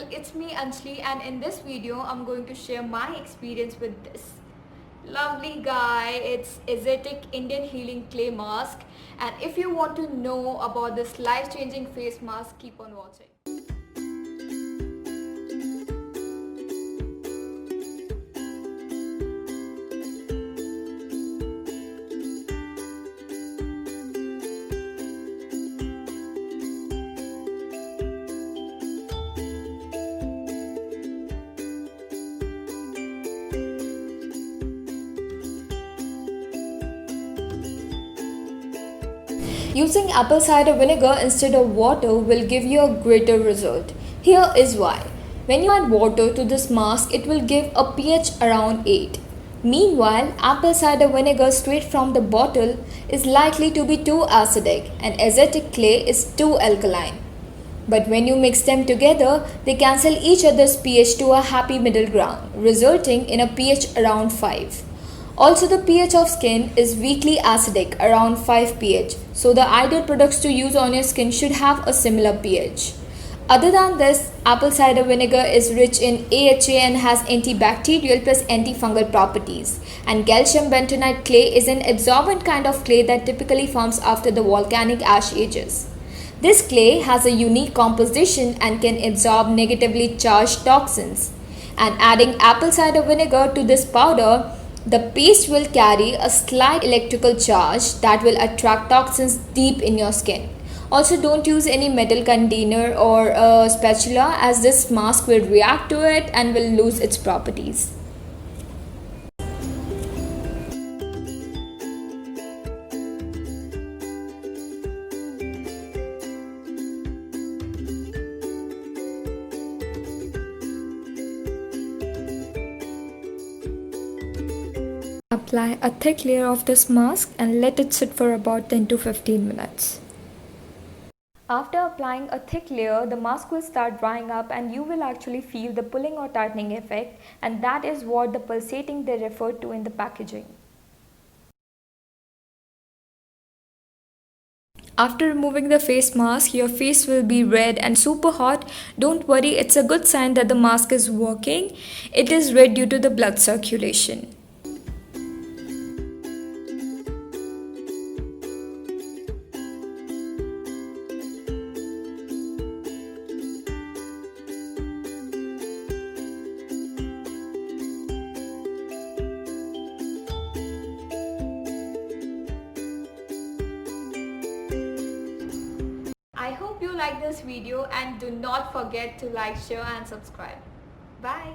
channel. It's me Anjali, and in this video I'm going to share my experience with this lovely guy. It's AZTEC Indian Healing Clay Mask, and if you want to know about this life-changing face mask, keep on watching. Using apple cider vinegar instead of water will give you a greater result. Here is why. When you add water to this mask, it will give a pH around 8. Meanwhile, apple cider vinegar straight from the bottle is likely to be too acidic and AZTEC clay is too alkaline. But when you mix them together, they cancel each other's pH to a happy middle ground, resulting in a pH around 5. Also, the pH of skin is weakly acidic, around 5 pH, so the ideal products to use on your skin should have a similar pH. Other than this, apple cider vinegar is rich in AHA and has antibacterial plus antifungal properties. And calcium bentonite clay is an absorbent kind of clay that typically forms after the volcanic ash ages. This clay has a unique composition and can absorb negatively charged toxins. And adding apple cider vinegar to this powder, the paste will carry a slight electrical charge that will attract toxins deep in your skin. Also, don't use any metal container or a spatula, as this mask will react to it and will lose its properties. Apply a thick layer of this mask and let it sit for about 10 to 15 minutes. After applying a thick layer, the mask will start drying up and you will actually feel the pulling or tightening effect, and that is what the pulsating they refer to in the packaging. After removing the face mask, your face will be red and super hot. Don't worry, it's a good sign that the mask is working. It is red due to the blood circulation. I hope you like this video, and do not forget to like, share and subscribe. Bye.